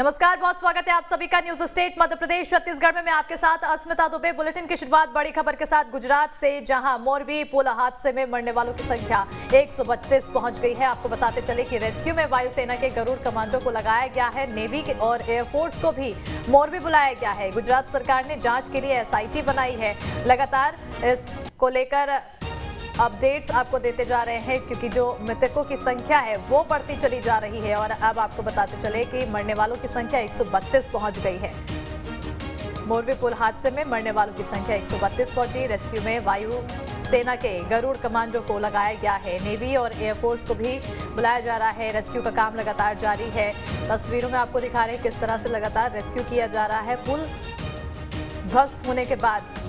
नमस्कार, बहुत स्वागत है आप सभी का न्यूज स्टेट मध्य प्रदेश छत्तीसगढ़ में। मैं आपके साथ अस्मिता दुबे। बुलेटिन की शुरुआत बड़ी खबर के साथ गुजरात से, जहां मोरबी पुल हादसे में मरने वालों की संख्या 132 पहुंच गई है। आपको बताते चले कि रेस्क्यू में वायुसेना के गरुड़ कमांडो को लगाया गया है। नेवी और एयरफोर्स को भी मोरबी बुलाया गया है। गुजरात सरकार ने जांच के लिए एसआईटी बनाई है। लगातार इसको लेकर अपडेट्स आपको देते जा रहे हैं, क्योंकि जो मृतकों की संख्या है वो बढ़ती चली जा रही है। और अब आपको बताते चले कि मरने वालों की संख्या 132 पहुंच गई है। मोरबी पुल हादसे में मरने वालों की संख्या 132 पहुंची। रेस्क्यू में वायु सेना के गरुड़ कमांडो को लगाया गया है। नेवी और एयरफोर्स को भी बुलाया जा रहा है। रेस्क्यू का काम लगातार जारी है। तस्वीरों में आपको दिखा रहे हैं किस तरह से लगातार रेस्क्यू किया जा रहा है। पुल ध्वस्त होने के बाद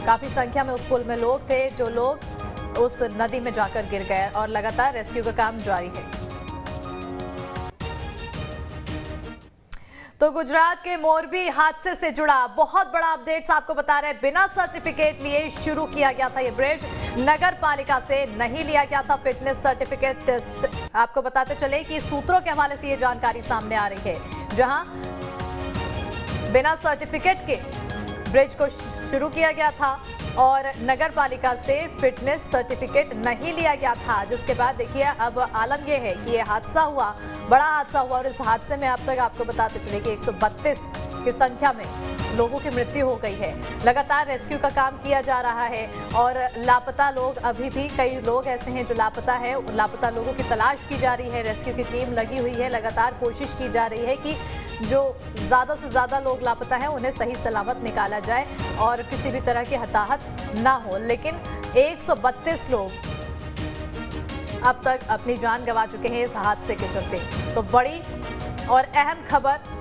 काफी संख्या में उस पुल में लोग थे, जो लोग उस नदी में जाकर गिर गए और लगातार रेस्क्यू का काम जारी है। तो गुजरात के मोरबी हादसे से जुड़ा बहुत बड़ा अपडेट्स आपको बता रहे हैं। बिना सर्टिफिकेट लिए शुरू किया गया था ये ब्रिज, नगर पालिका से नहीं लिया गया था फिटनेस सर्टिफिकेट। आपको बताते चले कि सूत्रों के हवाले से ये जानकारी सामने आ रही है, जहां बिना सर्टिफिकेट के ब्रिज को शुरू किया गया था और नगर पालिका से फिटनेस सर्टिफिकेट नहीं लिया गया था। जिसके बाद देखिए अब आलम यह है कि यह हादसा हुआ, बड़ा हादसा हुआ। और इस हादसे में अब तक आपको बताते चले कि 132 की संख्या में लोगों की मृत्यु हो गई है। लगातार रेस्क्यू का काम किया जा रहा है और लापता लोग, अभी भी कई लोग ऐसे हैं जो लापता है। लापता लोगों की तलाश की जा रही है। रेस्क्यू की टीम लगी हुई है। लगातार कोशिश की जा रही है कि जो ज्यादा से ज्यादा लोग लापता हैं उन्हें सही सलामत निकाला जाए और किसी भी तरह की हताहत ना हो। लेकिन 132 लोग अब तक अपनी जान गंवा चुके हैं इस हादसे के चलते। तो बड़ी और अहम खबर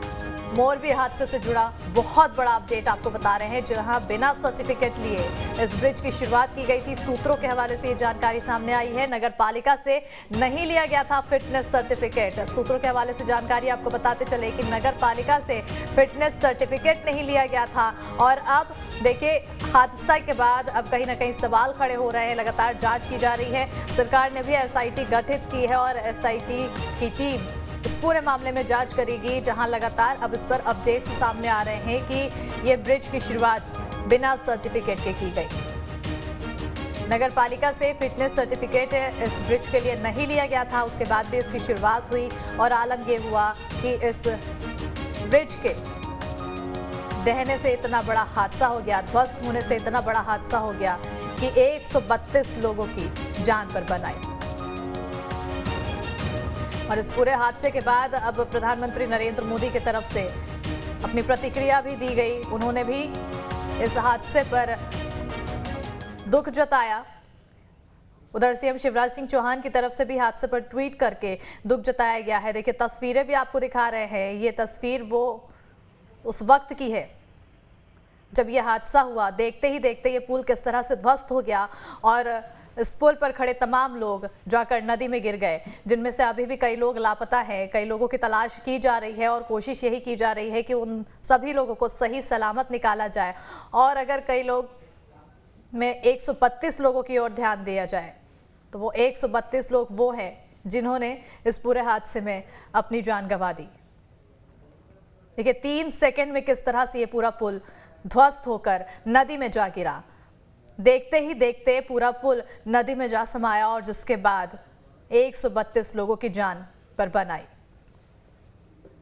मोरबी हादसे से जुड़ा बहुत बड़ा अपडेट आपको बता रहे हैं, जहां बिना सर्टिफिकेट लिए इस ब्रिज की शुरुआत की गई थी। सूत्रों के हवाले से ये जानकारी सामने आई है। नगर पालिका से नहीं लिया गया था फिटनेस सर्टिफिकेट। सूत्रों के हवाले से जानकारी आपको बताते चले कि नगर पालिका से फिटनेस सर्टिफिकेट नहीं लिया गया था। और अब देखिए, हादसा के बाद अब कहीं ना कहीं सवाल खड़े हो रहे हैं। लगातार जांच की जा रही है। सरकार ने भी एसआईटी गठित की है और एसआईटी की टीम इस पूरे मामले में जांच करेगी, जहां लगातार अब इस पर अपडेट्स सामने आ रहे हैं कि ये ब्रिज की शुरुआत बिना सर्टिफिकेट के की गई। नगर पालिका से फिटनेस सर्टिफिकेट इस ब्रिज के लिए नहीं लिया गया था। उसके बाद भी इसकी शुरुआत हुई और आलम ये हुआ कि इस ब्रिज के ढहने से इतना बड़ा हादसा हो गया, ध्वस्त होने से इतना बड़ा हादसा हो गया कि 132 लोगों की जान पर बन आई। और इस पूरे हादसे के बाद अब प्रधानमंत्री नरेंद्र मोदी की तरफ से अपनी प्रतिक्रिया भी दी गई। उन्होंने भी इस हादसे पर दुख जताया। उधर सीएम शिवराज सिंह चौहान की तरफ से भी हादसे पर ट्वीट करके दुख जताया गया है। देखिए, तस्वीरें भी आपको दिखा रहे हैं। ये तस्वीर वो उस वक्त की है जब यह हादसा हुआ। देखते ही देखते ये पुल किस तरह से ध्वस्त हो गया और इस पुल पर खड़े तमाम लोग जाकर नदी में गिर गए, जिनमें से अभी भी कई लोग लापता हैं। कई लोगों की तलाश की जा रही है और कोशिश यही की जा रही है कि उन सभी लोगों को सही सलामत निकाला जाए। और अगर कई लोग में 132 लोगों की ओर ध्यान दिया जाए तो वो 132 लोग वो हैं जिन्होंने इस पूरे हादसे में अपनी जान गंवा दी। देखिए, 3 सेकंड में किस तरह से ये पूरा पुल ध्वस्त होकर नदी में जा गिरा। देखते ही देखते पूरा पुल नदी में जा समाया और जिसके बाद 132 लोगों की जान पर बन आई।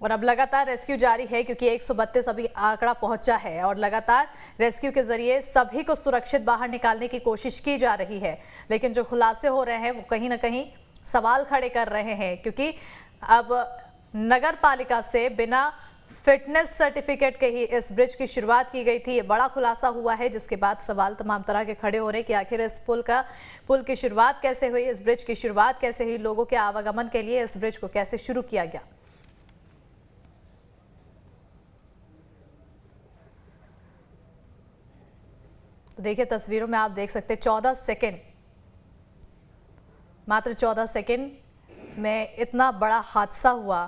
और अब लगातार रेस्क्यू जारी है, क्योंकि 132 अभी आंकड़ा पहुंचा है और लगातार रेस्क्यू के जरिए सभी को सुरक्षित बाहर निकालने की कोशिश की जा रही है। लेकिन जो खुलासे हो रहे हैं वो कहीं ना कहीं सवाल खड़े कर रहे हैं, क्योंकि अब नगर पालिका से बिना फिटनेस सर्टिफिकेट के ही इस ब्रिज की शुरुआत की गई थी। ये बड़ा खुलासा हुआ है, जिसके बाद सवाल तमाम तरह के खड़े हो रहे हैं कि आखिर इस पुल की शुरुआत कैसे हुई, इस ब्रिज की शुरुआत कैसे हुई, लोगों के आवागमन के लिए इस ब्रिज को कैसे शुरू किया गया। तो देखिए, तस्वीरों में आप देख सकते हैं 14 सेकेंड, मात्र 14 सेकेंड में इतना बड़ा हादसा हुआ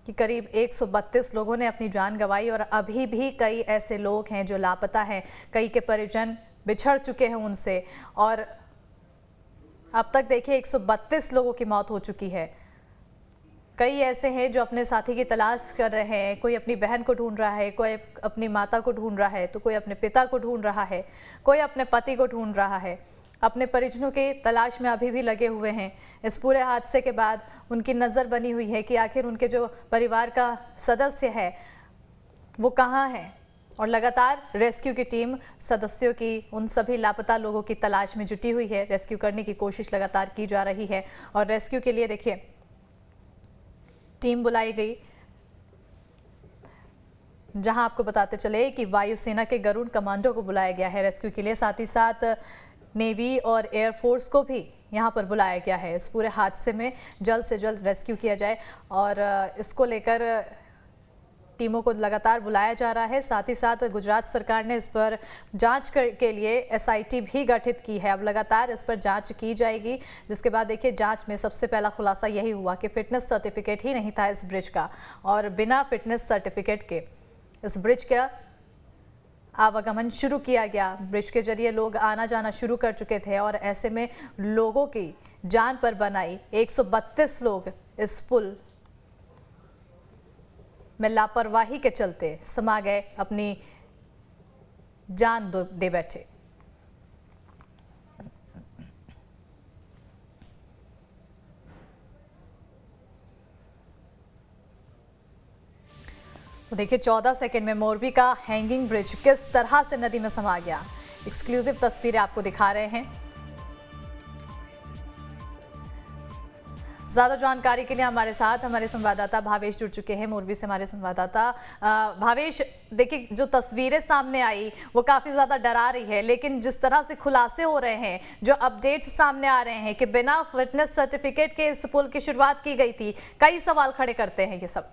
कि करीब 132 लोगों ने अपनी जान गंवाई। और अभी भी कई ऐसे लोग हैं जो लापता हैं। कई के परिजन बिछड़ चुके हैं उनसे। और अब तक देखिए 132 लोगों की मौत हो चुकी है। कई ऐसे हैं जो अपने साथी की तलाश कर रहे हैं, कोई अपनी बहन को ढूंढ रहा है, कोई अपनी माता को ढूंढ रहा है, तो कोई अपने पिता को ढूंढ रहा है, कोई अपने पति को ढूंढ रहा है, अपने परिजनों की तलाश में अभी भी लगे हुए हैं। इस पूरे हादसे के बाद उनकी नज़र बनी हुई है कि आखिर उनके जो परिवार का सदस्य है वो कहाँ है, और लगातार रेस्क्यू की टीम सदस्यों की उन सभी लापता लोगों की तलाश में जुटी हुई है। रेस्क्यू करने की कोशिश लगातार की जा रही है और रेस्क्यू के लिए देखिए टीम बुलाई गई, जहां आपको बताते चले कि वायुसेना के गरुड़ कमांडो को बुलाया गया है रेस्क्यू के लिए, साथ ही साथ नेवी और एयरफोर्स को भी यहां पर बुलाया गया है। इस पूरे हादसे में जल्द से जल्द रेस्क्यू किया जाए और इसको लेकर टीमों को लगातार बुलाया जा रहा है। साथ ही साथ गुजरात सरकार ने इस पर जांच के लिए एसआईटी भी गठित की है। अब लगातार इस पर जांच की जाएगी, जिसके बाद देखिए जांच में सबसे पहला खुलासा यही हुआ कि फिटनेस सर्टिफिकेट ही नहीं था इस ब्रिज का, और बिना फिटनेस सर्टिफिकेट के इस ब्रिज का आवागमन शुरू किया गया। ब्रिज के जरिए लोग आना जाना शुरू कर चुके थे और ऐसे में लोगों की जान पर बनाई 132 लोग इस पुल में लापरवाही के चलते समा गए, अपनी जान दे बैठे। तो देखिए 14 सेकंड में मोरबी का हैंगिंग ब्रिज किस तरह से नदी में समा गया। एक्सक्लूसिव तस्वीरें आपको दिखा रहे हैं। ज्यादा जानकारी के लिए हमारे साथ हमारे संवाददाता भावेश जुड़ चुके हैं। मोरबी से हमारे संवाददाता भावेश, देखिए जो तस्वीरें सामने आई वो काफी ज्यादा डरा रही है, लेकिन जिस तरह से खुलासे हो रहे हैं, जो अपडेट्स सामने आ रहे हैं कि बिना फिटनेस सर्टिफिकेट के इस पुल की शुरुआत की गई थी, कई सवाल खड़े करते हैं ये सब।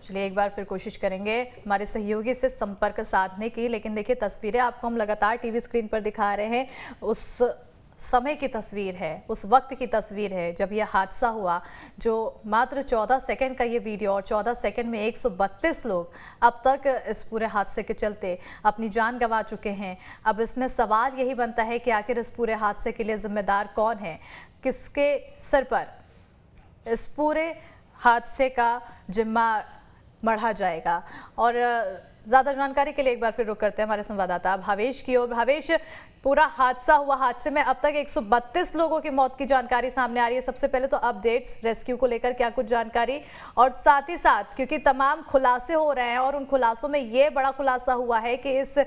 चलिए एक बार फिर कोशिश करेंगे हमारे सहयोगी से संपर्क साधने की, लेकिन देखिए तस्वीरें आपको हम लगातार टीवी स्क्रीन पर दिखा रहे हैं। उस समय की तस्वीर है, उस वक्त की तस्वीर है जब यह हादसा हुआ, जो मात्र 14 सेकंड का ये वीडियो, और 14 सेकंड में 132 लोग अब तक इस पूरे हादसे के चलते अपनी जान गंवा चुके हैं। अब इसमें सवाल यही बनता है कि आखिर इस पूरे हादसे के लिए जिम्मेदार कौन है, किसके सिर पर इस पूरे हादसे का जिम्मा मढ़ा जाएगा। और ज़्यादा जानकारी के लिए एक बार फिर रुक करते हैं हमारे संवाददाता भावेश की ओर। भावेश, पूरा हादसा हुआ, हादसे में अब तक 132 लोगों की मौत की जानकारी सामने आ रही है। सबसे पहले तो अपडेट्स रेस्क्यू को लेकर क्या कुछ जानकारी, और साथ ही साथ क्योंकि तमाम खुलासे हो रहे हैं और उन खुलासों में ये बड़ा खुलासा हुआ है कि इस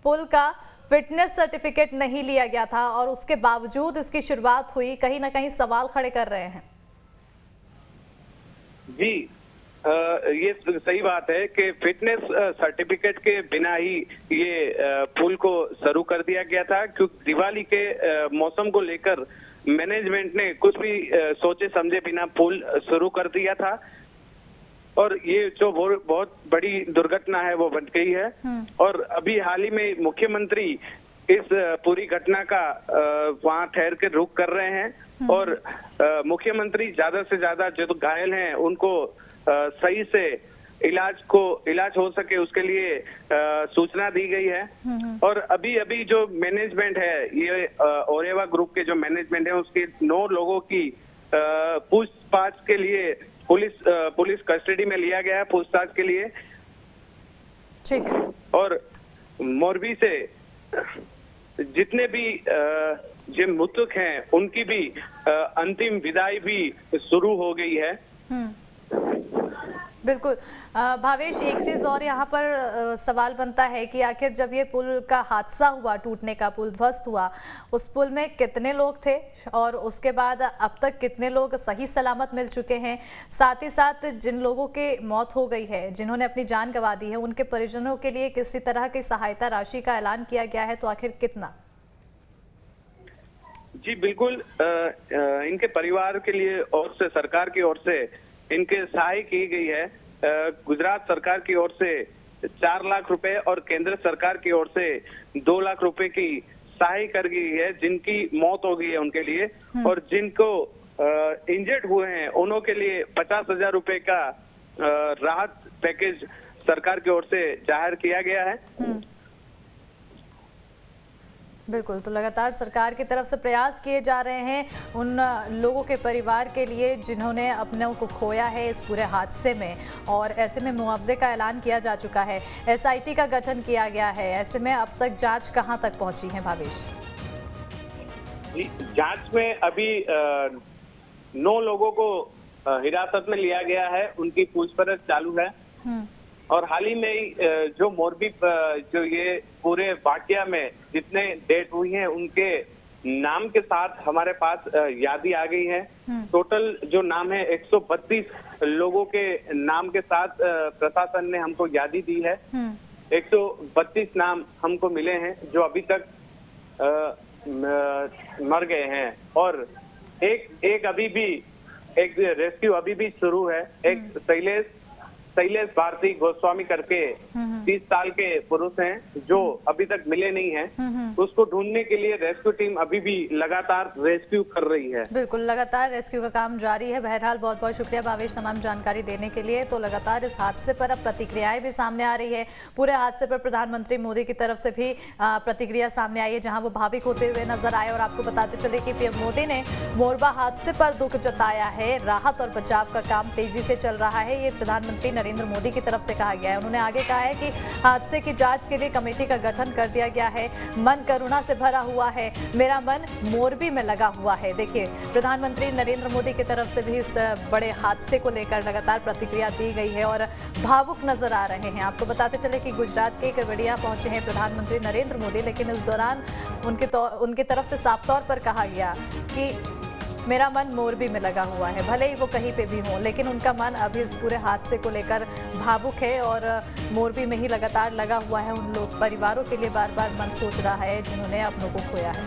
पुल का फिटनेस सर्टिफिकेट नहीं लिया गया था और उसके बावजूद इसकी शुरुआत हुई, कहीं ना कहीं सवाल खड़े कर रहे हैं। जी, ये सही बात है कि फिटनेस सर्टिफिकेट के बिना ही ये पुल को शुरू कर दिया गया था, क्योंकि दिवाली के मौसम को लेकर मैनेजमेंट ने कुछ भी सोचे समझे बिना पुल शुरू कर दिया था, और ये जो बहुत बड़ी दुर्घटना है वो बन गई है। और अभी हाल ही में मुख्यमंत्री इस पूरी घटना का वहां ठहर कर रुख कर रहे हैं, और मुख्यमंत्री ज्यादा से ज्यादा जो घायल हैं उनको सही से इलाज हो सके उसके लिए सूचना दी गई है। और अभी जो मैनेजमेंट है, ये ओरेवा ग्रुप के जो मैनेजमेंट है, उसके 9 लोगों की पूछताछ के लिए पुलिस कस्टडी में लिया गया है, पूछताछ के लिए। ठीक है। और मोरबी से जितने भी जो मृतक हैं उनकी भी अंतिम विदाई भी शुरू हो गई है। बिल्कुल भावेश, एक चीज़ और यहाँ पर सवाल बनता है कि आखिर जब ये पुल का हादसा हुआ, टूटने का, पुल ध्वस्त हुआ, उस पुल में कितने लोग थे और उसके बाद अब तक कितने लोग सही सलामत मिल चुके हैं? साथ ही साथ जिन लोगों की मौत हो गई है, जिन्होंने अपनी जान गंवा दी है, उनके परिजनों के लिए किसी तरह की सहायता राशि का ऐलान किया गया है, तो आखिर कितना? जी बिल्कुल, इनके परिवार के लिए और से सरकार की ओर से इनके सहाय की गई है। गुजरात सरकार की ओर से 4 लाख रुपए और केंद्र सरकार की ओर से 2 लाख रुपए की सहाय कर गई है, जिनकी मौत हो गई है उनके लिए, और जिनको इंजर्ड हुए हैं उन्हों के लिए 50,000 रुपए का राहत पैकेज सरकार की ओर से जाहिर किया गया है। बिल्कुल, तो लगातार सरकार की तरफ से प्रयास किए जा रहे हैं उन लोगों के परिवार के लिए जिन्होंने अपनों को खोया है इस पूरे हादसे में, और ऐसे में मुआवजे का ऐलान किया जा चुका है, एसआईटी का गठन किया गया है। ऐसे में अब तक जांच कहां तक पहुंची है भावेश? जांच में अभी 9 लोगों को हिरासत में लिया गया है, उनकी पूछपरछ चालू है। और हाल ही में जो मोरबी जो ये पूरे वाकया में जितने डेथ हुई हैं उनके नाम के साथ हमारे पास यादी आ गई है। टोटल जो नाम है 132 लोगों के नाम के साथ प्रशासन ने हमको यादी दी है। 132 नाम हमको मिले हैं जो अभी तक मर गए हैं, और एक अभी भी एक रेस्क्यू अभी भी शुरू है। एक शैलेश भारती गोस्वामी करके 30 साल के पुरुष हैं जो अभी तक मिले नहीं हैं। उसको ढूंढने के लिए रेस्क्यू टीम अभी भी लगातार रेस्क्यू कर रही है। बिल्कुल, लगातार रेस्क्यू का काम जारी है। बहरहाल बहुत बहुत शुक्रिया भावेश तमाम जानकारी देने के लिए। तो लगातार इस हादसे पर अब प्रतिक्रियाएं भी सामने आ रही है। पूरे हादसे पर प्रधानमंत्री मोदी की तरफ से भी प्रतिक्रिया सामने आई है, जहां वो भावुक होते हुए नजर आए। और आपको बताते चले कि पीएम मोदी ने मोरबा हादसे पर दुख जताया है। राहत और बचाव का काम तेजी से चल रहा है, ये प्रधानमंत्री नरेंद्र मोदी की तरफ से कहा गया है। उन्होंने आगे कहा है कि हादसे की जांच के लिए कमेटी का गठन कर दिया गया है। मन करुणा से भरा हुआ है, मेरा मन मोरबी में लगा हुआ है। देखिए, प्रधानमंत्री नरेंद्र मोदी की तरफ से भी इस बड़े हादसे को लेकर लगातार प्रतिक्रिया दी गई है और भावुक नजर आ रहे हैं। आपको बताते चले कि गुजरात के केवड़िया पहुंचे हैं प्रधानमंत्री नरेंद्र मोदी, लेकिन इस दौरान उनकी तरफ से साफ तौर पर कहा गया कि मेरा मन मोरबी में लगा हुआ है। भले ही वो कहीं पे भी हो, लेकिन उनका मन अभी इस पूरे हादसे को लेकर भावुक है और मोरबी में ही लगातार लगा हुआ है। उन लोग परिवारों के लिए बार बार मन सोच रहा है जिन्होंने अपनों को खोया है।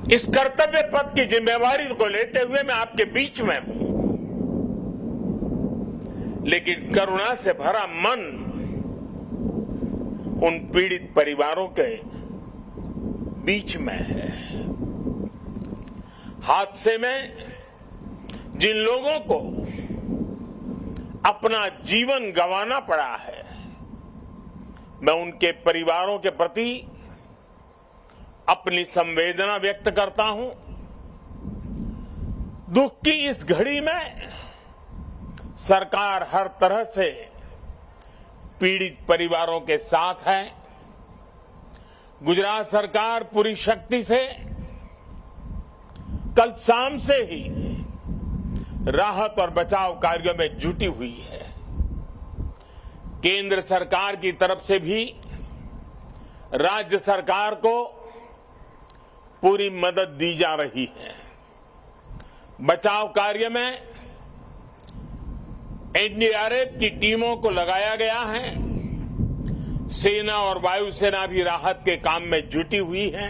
इस कर्तव्य पथ की जिम्मेवारी को लेते हुए मैं आपके बीच में हूं, लेकिन करुणा से भरा मन उन पीड़ित परिवारों के बीच में है। हादसे में जिन लोगों को अपना जीवन गंवाना पड़ा है, मैं उनके परिवारों के प्रति अपनी संवेदना व्यक्त करता हूं। दुख की इस घड़ी में सरकार हर तरह से पीड़ित परिवारों के साथ है। गुजरात सरकार पूरी शक्ति से कल शाम से ही राहत और बचाव कार्यों में जुटी हुई है। केंद्र सरकार की तरफ से भी राज्य सरकार को पूरी मदद दी जा रही है। बचाव कार्य में एनडीआरएफ की टीमों को लगाया गया है। सेना और वायुसेना भी राहत के काम में जुटी हुई है।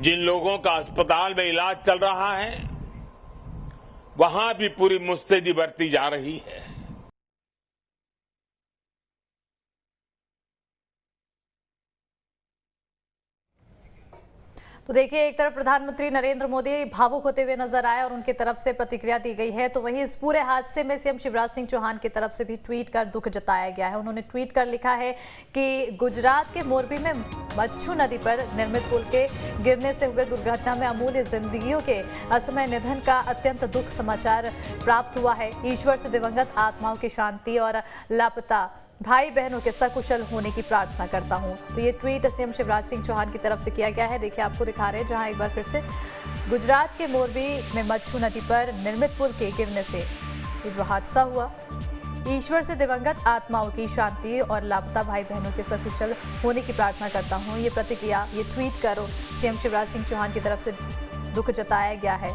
जिन लोगों का अस्पताल में इलाज चल रहा है, वहां भी पूरी मुस्तैदी बरती जा रही है। तो देखिए, एक तरफ प्रधानमंत्री नरेंद्र मोदी भावुक होते हुए नजर आए और उनकी तरफ से प्रतिक्रिया दी गई है, तो वहीं इस पूरे हादसे में सीएम शिवराज सिंह चौहान की तरफ से भी ट्वीट कर दुख जताया गया है। उन्होंने ट्वीट कर लिखा है कि गुजरात के मोरबी में मच्छू नदी पर निर्मित पुल के गिरने से हुए दुर्घटना में अमूल्य जिंदगियों के असमय निधन का अत्यंत दुख समाचार प्राप्त हुआ है। ईश्वर से दिवंगत आत्माओं की शांति और लापता भाई बहनों के सकुशल होने की प्रार्थना करता हूं। तो ये ट्वीट सीएम शिवराज सिंह चौहान की तरफ से किया गया है। देखिए, आपको दिखा रहे हैं जहां एक बार फिर से गुजरात के मोरबी में मच्छू नदी पर निर्मित पुल के गिरने से ये जो हादसा हुआ, ईश्वर से दिवंगत आत्माओं की शांति और लापता भाई बहनों के सकुशल होने की प्रार्थना करता हूं। ये प्रतिक्रिया, ये ट्वीट कर सीएम शिवराज सिंह चौहान की तरफ से दुख जताया गया है।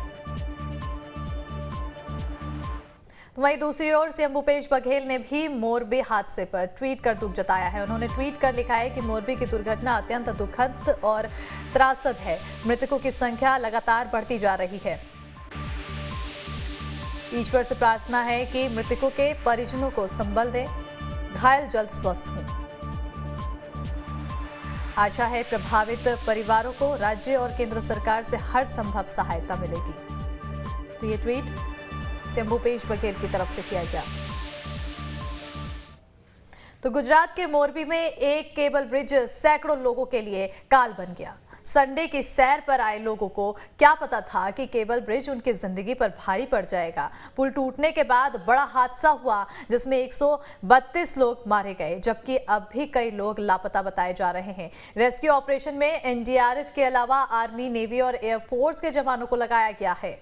वहीं दूसरी ओर सीएम भूपेश बघेल ने भी मोरबी हादसे पर ट्वीट कर दुख जताया है। उन्होंने ट्वीट कर लिखा है कि मोरबी की दुर्घटना अत्यंत दुखद और त्रासद है। मृतकों की संख्या लगातार बढ़ती जा रही है। ईश्वर से प्रार्थना है कि मृतकों के परिजनों को संबल दे, घायल जल्द स्वस्थ हों। आशा है प्रभावित परिवारों को राज्य और केंद्र सरकार से हर संभव सहायता मिलेगी। तो ये ट्वीट सीएम भूपेश बघेल की तरफ से किया गया। तो गुजरात के मोरबी में एक केबल ब्रिज सैकड़ों लोगों के लिए काल बन गया। संडे की सैर पर आए लोगों को क्या पता था कि केबल ब्रिज उनकी जिंदगी पर भारी पड़ जाएगा। पुल टूटने के बाद बड़ा हादसा हुआ जिसमें 132 लोग मारे गए, जबकि अब भी कई लोग लापता बताए जा रहे हैं। रेस्क्यू ऑपरेशन में एनडीआरएफ के अलावा आर्मी, नेवी और एयरफोर्स के जवानों को लगाया गया है।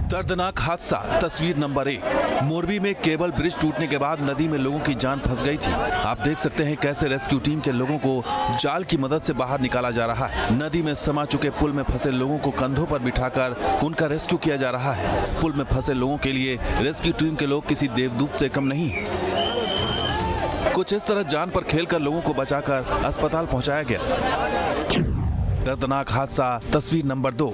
दर्दनाक हादसा तस्वीर नंबर 1। मोरबी में केबल ब्रिज टूटने के बाद नदी में लोगों की जान फंस गई थी। आप देख सकते हैं कैसे रेस्क्यू टीम के लोगों को जाल की मदद से बाहर निकाला जा रहा है। नदी में समा चुके पुल में फंसे लोगों को कंधों पर बिठाकर उनका रेस्क्यू किया जा रहा है। पुल में फंसे लोगों के लिए रेस्क्यू टीम के लोग किसी देवदूत से कम नहीं। कुछ इस तरह जान पर खेलकर लोगों को बचाकर अस्पताल पहुंचाया गया। दर्दनाक हादसा तस्वीर नंबर 2।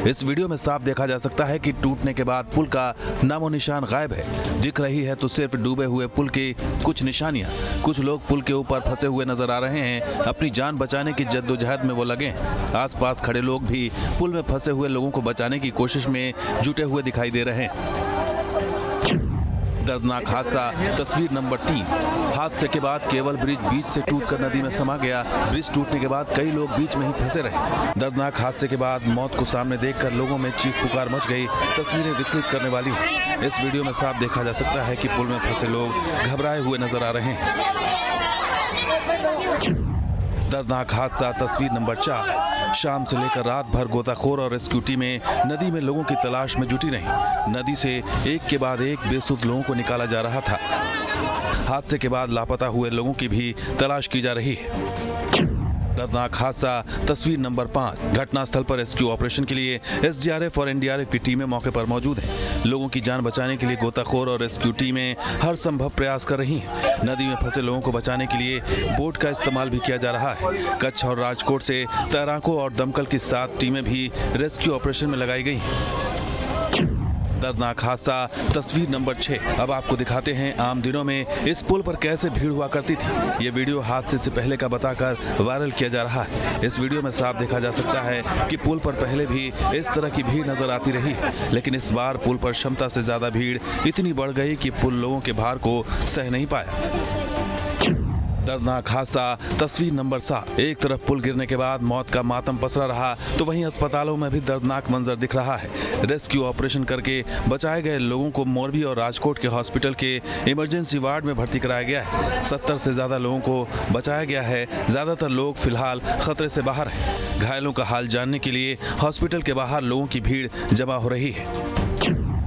इस वीडियो में साफ देखा जा सकता है कि टूटने के बाद पुल का नामो निशान गायब है। दिख रही है तो सिर्फ डूबे हुए पुल की कुछ निशानियां। कुछ लोग पुल के ऊपर फंसे हुए नजर आ रहे हैं। अपनी जान बचाने की जद्दोजहद में वो लगे हैं। आसपास खड़े लोग भी पुल में फंसे हुए लोगों को बचाने की कोशिश में जुटे हुए दिखाई दे रहे हैं। दर्दनाक हादसा तस्वीर नंबर 3। हादसे के बाद केबल ब्रिज बीच से टूटकर नदी में समा गया। ब्रिज टूटने के बाद कई लोग बीच में ही फंसे रहे। दर्दनाक हादसे के बाद मौत को सामने देखकर लोगों में चीख पुकार मच गई। तस्वीरें विचलित करने वाली हैं। इस वीडियो में साफ देखा जा सकता है कि पुल में फंसे लोग घबराए हुए नजर आ रहे हैं। दर्दनाक हादसा तस्वीर नंबर 4। शाम से लेकर रात भर गोताखोर और रेस्क्यू टीमें नदी में लोगों की तलाश में जुटी रहीं। नदी से एक के बाद एक बेसुध लोगों को निकाला जा रहा था। हादसे के बाद लापता हुए लोगों की भी तलाश की जा रही है। दर्दनाक हादसा तस्वीर नंबर 5। घटनास्थल पर रेस्क्यू ऑपरेशन के लिए एसडीआरएफ और एनडीआरएफ की टीमें मौके पर मौजूद हैं। लोगों की जान बचाने के लिए गोताखोर और रेस्क्यू टीमें हर संभव प्रयास कर रही हैं। नदी में फंसे लोगों को बचाने के लिए बोट का इस्तेमाल भी किया जा रहा है। कच्छ और राजकोट से तैराकों और दमकल की 7 टीमें भी रेस्क्यू ऑपरेशन में लगाई गई। दर्दनाक हादसा तस्वीर नंबर 6। अब आपको दिखाते हैं आम दिनों में इस पुल पर कैसे भीड़ हुआ करती थी। ये वीडियो हादसे से पहले का बताकर वायरल किया जा रहा है। इस वीडियो में साफ देखा जा सकता है कि पुल पर पहले भी इस तरह की भीड़ नजर आती रही, लेकिन इस बार पुल पर क्षमता से ज्यादा भीड़ इतनी बढ़ गई कि पुल लोगों के भार को सह नहीं पाया। दर्दनाक हादसा तस्वीर नंबर 7। एक तरफ पुल गिरने के बाद मौत का मातम पसरा रहा तो वहीं अस्पतालों में भी दर्दनाक मंजर दिख रहा है। रेस्क्यू ऑपरेशन करके बचाए गए लोगों को मोरबी और राजकोट के हॉस्पिटल के इमरजेंसी वार्ड में भर्ती कराया गया है। 70 से ज्यादा लोगों को बचाया गया है। ज्यादातर लोग फिलहाल खतरे से बाहर हैं। घायलों का हाल जानने के लिए हॉस्पिटल के बाहर लोगों की भीड़ जमा हो रही है।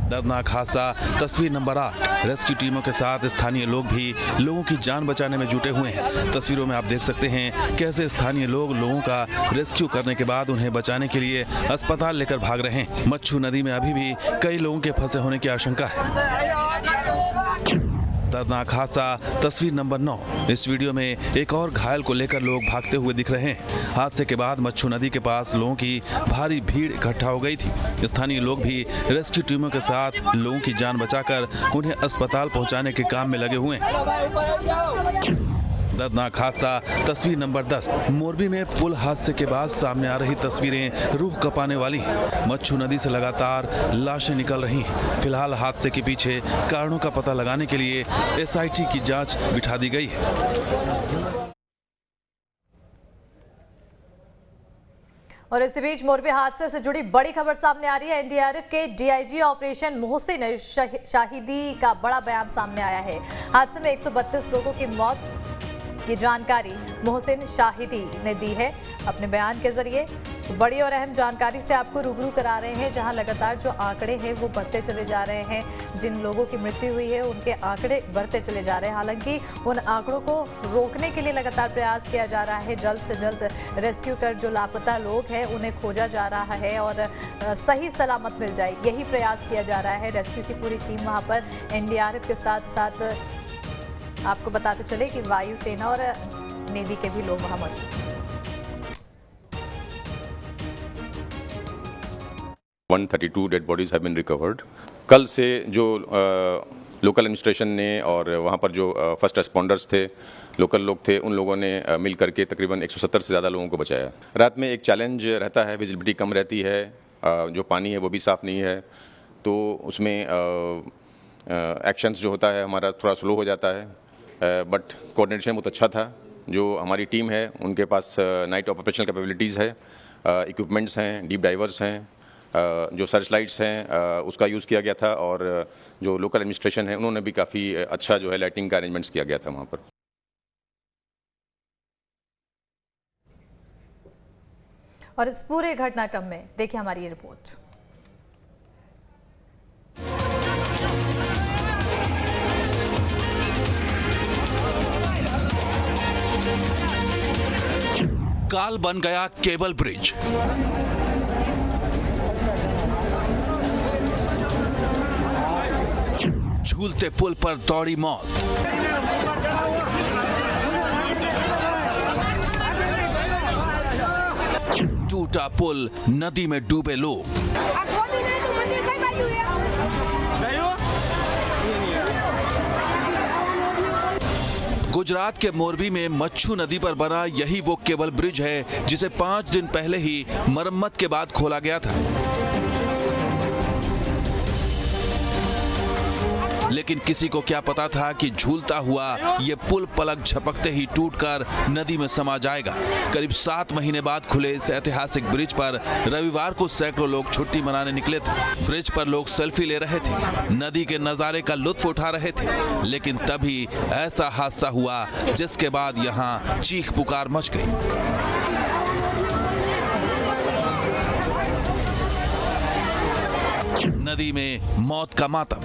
दर्दनाक हादसा तस्वीर नंबर 8। रेस्क्यू टीमों के साथ स्थानीय लोग भी लोगों की जान बचाने में जुटे हुए हैं। तस्वीरों में आप देख सकते हैं कैसे स्थानीय लोग लोगों का रेस्क्यू करने के बाद उन्हें बचाने के लिए अस्पताल लेकर भाग रहे हैं। मच्छू नदी में अभी भी कई लोगों के फंसे होने की आशंका है। दर्दनाक हादसा तस्वीर नंबर 9। इस वीडियो में एक और घायल को लेकर लोग भागते हुए दिख रहे हैं। हादसे के बाद मच्छू नदी के पास लोगों की भारी भीड़ इकट्ठा हो गई थी। स्थानीय लोग भी रेस्क्यू टीमों के साथ लोगों की जान बचाकर उन्हें अस्पताल पहुंचाने के काम में लगे हुए हैं। दर्दनाक हादसा तस्वीर नंबर 10। मोरबी में पुल हादसे के बाद सामने आ रही तस्वीरें रूह कपाने वाली हैं। मच्छू नदी से लगातार लाशें निकल रही हैं। फिलहाल हादसे के पीछे कारणों का पता लगाने के लिए एसआईटी की जांच बिठा दी गई है। और इसी बीच मोरबी हादसे से जुड़ी बड़ी खबर सामने आ रही है। एनडीआरएफ के डीआईजी ऑपरेशन मोहसिन शाहिदी का बड़ा बयान सामने आया है। हादसे में 132 लोगों की मौत की जानकारी मोहसिन शाहिदी ने दी है अपने बयान के जरिए। तो बड़ी और अहम जानकारी से आपको रूबरू करा रहे हैं, जहां लगातार जो आंकड़े हैं वो बढ़ते चले जा रहे हैं। जिन लोगों की मृत्यु हुई है उनके आंकड़े बढ़ते चले जा रहे हैं। हालांकि उन आंकड़ों को रोकने के लिए लगातार प्रयास किया जा रहा है। जल्द से जल्द रेस्क्यू कर जो लापता लोग हैं उन्हें खोजा जा रहा है और सही सलामत मिल जाए, यही प्रयास किया जा रहा है। रेस्क्यू की पूरी टीम वहाँ पर एनडीआरएफ के साथ साथ आपको बताते चले कि वायुसेना और नेवी के भी लोग वहाँ मौजूद हैं। 132 dead bodies have been recovered. कल से जो लोकल एडमिनिस्ट्रेशन ने और वहाँ पर जो फर्स्ट रेस्पॉन्डर्स थे, लोकल लोग थे, उन लोगों ने मिल करके तकरीबन 170 से ज़्यादा लोगों को बचाया। रात में एक चैलेंज रहता है, विजिबिलिटी कम रहती है, जो पानी है वो भी साफ़ नहीं है, तो उसमें एक्शंस जो होता है हमारा थोड़ा स्लो हो जाता है। बट कोऑर्डिनेशन बहुत अच्छा था। जो हमारी टीम है उनके पास नाइट ऑपरेशनल कैपेबिलिटीज़ है, इक्विपमेंट्स हैं, डीप डाइवर्स हैं, जो सर्च लाइट्स हैं उसका यूज़ किया गया था, और जो लोकल एडमिनिस्ट्रेशन है उन्होंने भी काफ़ी अच्छा जो है लाइटिंग का अरेंजमेंट्स किया गया था वहाँ पर। और इस पूरे घटनाक्रम में देखिए हमारी ये रिपोर्ट। काल बन गया केबल ब्रिज। झूलते पुल पर दौड़ी मौत। टूटा पुल, नदी में डूबे लोग। गुजरात के मोरबी में मच्छू नदी पर बना यही वो केबल ब्रिज है जिसे 5 दिन पहले ही मरम्मत के बाद खोला गया था। लेकिन किसी को क्या पता था कि झूलता हुआ ये पुल पलक झपकते ही टूटकर नदी में समा जाएगा। करीब 7 महीने बाद खुले इस ऐतिहासिक ब्रिज पर रविवार को सैकड़ों लोग छुट्टी मनाने निकले थे। ब्रिज पर लोग सेल्फी ले रहे थे, नदी के नजारे का लुत्फ उठा रहे थे, लेकिन तभी ऐसा हादसा हुआ जिसके बाद यहाँ चीख पुकार मच गई। नदी में मौत का मातम।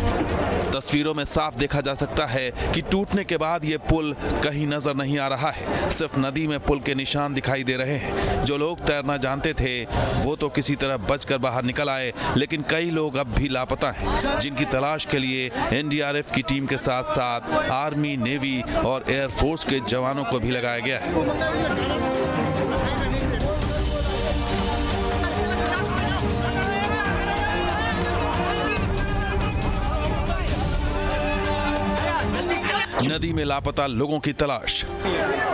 तस्वीरों में साफ देखा जा सकता है कि टूटने के बाद ये पुल कहीं नजर नहीं आ रहा है, सिर्फ नदी में पुल के निशान दिखाई दे रहे हैं। जो लोग तैरना जानते थे वो तो किसी तरह बचकर बाहर निकल आए, लेकिन कई लोग अब भी लापता हैं, जिनकी तलाश के लिए एनडीआरएफ की टीम के साथ साथ आर्मी, नेवी और एयरफोर्स के जवानों को भी लगाया गया है। नदी में लापता लोगों की तलाश।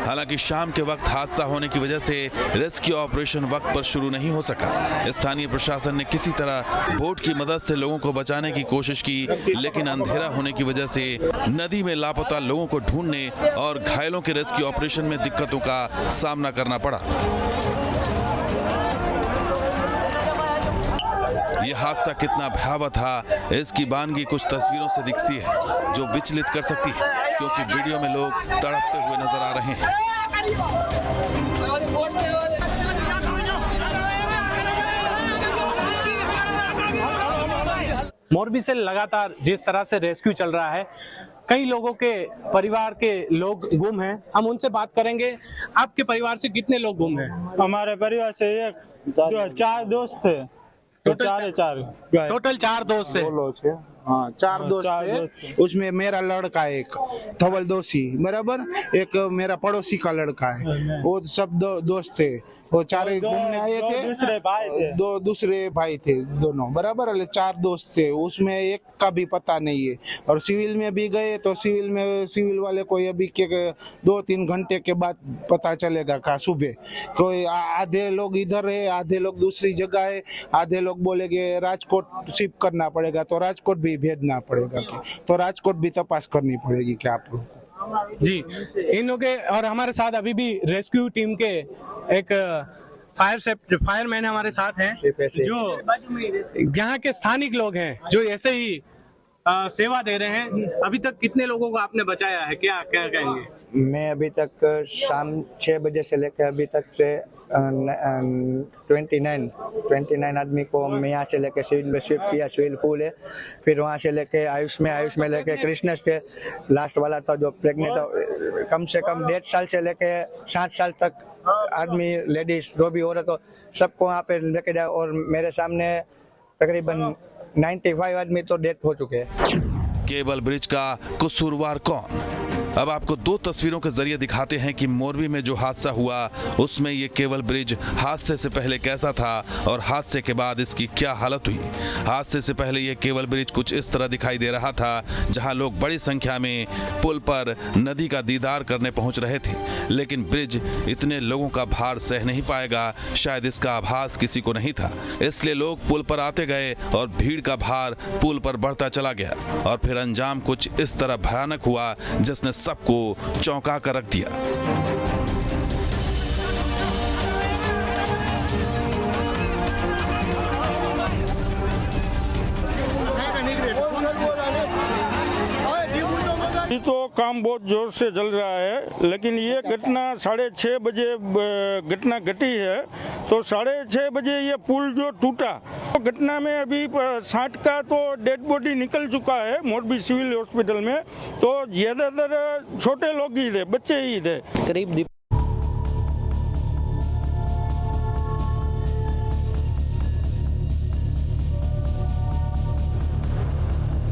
हालांकि शाम के वक्त हादसा होने की वजह से रेस्क्यू ऑपरेशन वक्त पर शुरू नहीं हो सका। स्थानीय प्रशासन ने किसी तरह बोट की मदद से लोगों को बचाने की कोशिश की, लेकिन अंधेरा होने की वजह से नदी में लापता लोगों को ढूंढने और घायलों के रेस्क्यू ऑपरेशन में दिक्कतों का सामना करना पड़ा। यह हादसा कितना भयावह था, इसकी बानगी कुछ तस्वीरों से दिखती है जो विचलित कर सकती है, क्योंकि वीडियो में लोग तड़पते हुए नजर आ रहे हैं। मोरबी से लगातार जिस तरह से रेस्क्यू चल रहा है, कई लोगों के परिवार के लोग गुम हैं। हम उनसे बात करेंगे। आपके परिवार से कितने लोग गुम हैं? हमारे परिवार से 4 दोस्त थे। टोटल 4 दोस्त थे। हाँ, 4 दोस्त थे। उसमें मेरा लड़का एक धवल दोषी, बराबर, एक मेरा पड़ोसी का लड़का है। वो सब दोस्त थे। वो 4 घूमने आए थे। दूसरे भाई थे। 2 दूसरे भाई थे दोनों, बराबर। 4 दोस्त थे, उसमें एक का भी पता नहीं है। और सिविल में भी गए तो सिविल वाले को अभी के 2-3 घंटे के बाद पता चलेगा का सुबह। कोई आधे लोग इधर है, आधे लोग दूसरी जगह है, आधे लोग बोलेगे राजकोट शिफ्ट करना पड़ेगा, तो राजकोट भी भेजना पड़ेगा। तो राजकोट भी तपास करनी पड़ेगी क्या आप लोग जी। इन लोग के और हमारे साथ अभी भी रेस्क्यू टीम के एक फायरमैन हमारे साथ हैं, जो यहाँ के स्थानिक लोग हैं, जो ऐसे ही सेवा दे रहे हैं। अभी तक कितने लोगों को आपने बचाया है, क्या क्या कहेंगे? मैं अभी तक शाम 6 बजे से लेकर अभी तक से 29 आदमी को मैं यहाँ से लेके सिविल में शिफ्ट किया। सिविल फुल है। फिर वहाँ से लेके आयुष में लेके कृष्णस के लास्ट वाला था जो प्रेग्नेंट, कम से कम 1.5 साल से लेके 7 साल तक आदमी, लेडीज, जो भी औरत हो, सबको वहाँ पे लेके जाए। और मेरे सामने तकरीबन 95 आदमी तो डेथ हो चुके हैं। केबल ब्रिज का कसूरवार कौन? अब आपको दो तस्वीरों के जरिए दिखाते हैं कि मोरबी में जो हादसा हुआ उसमें ये केबल ब्रिज हादसे से पहले कैसा था और हादसे के बाद इसकी क्या हालत हुई। हादसे से पहले ये केबल ब्रिज कुछ इस तरह दिखाई दे रहा था, जहां लोग बड़ी संख्या में पुल पर नदी का दीदार करने पहुंच रहे थे, लेकिन ब्रिज इतने लोगों का भार सह नहीं पाएगा, शायद इसका आभास किसी को नहीं था, इसलिए लोग पुल पर आते गए और भीड़ का भार पुल पर बढ़ता चला गया और फिर अंजाम कुछ इस तरह भयानक हुआ जिसने सबको चौंका कर रख दिया। अभी तो काम बहुत जोर से चल रहा है, लेकिन ये घटना 6:30 बजे घटना घटी है। तो 6:30 बजे ये पुल जो टूटा, तो घटना में अभी 60 का तो डेड बॉडी निकल चुका है मोरबी सिविल हॉस्पिटल में। तो ज्यादातर छोटे लोग ही थे, बच्चे ही थे। करीब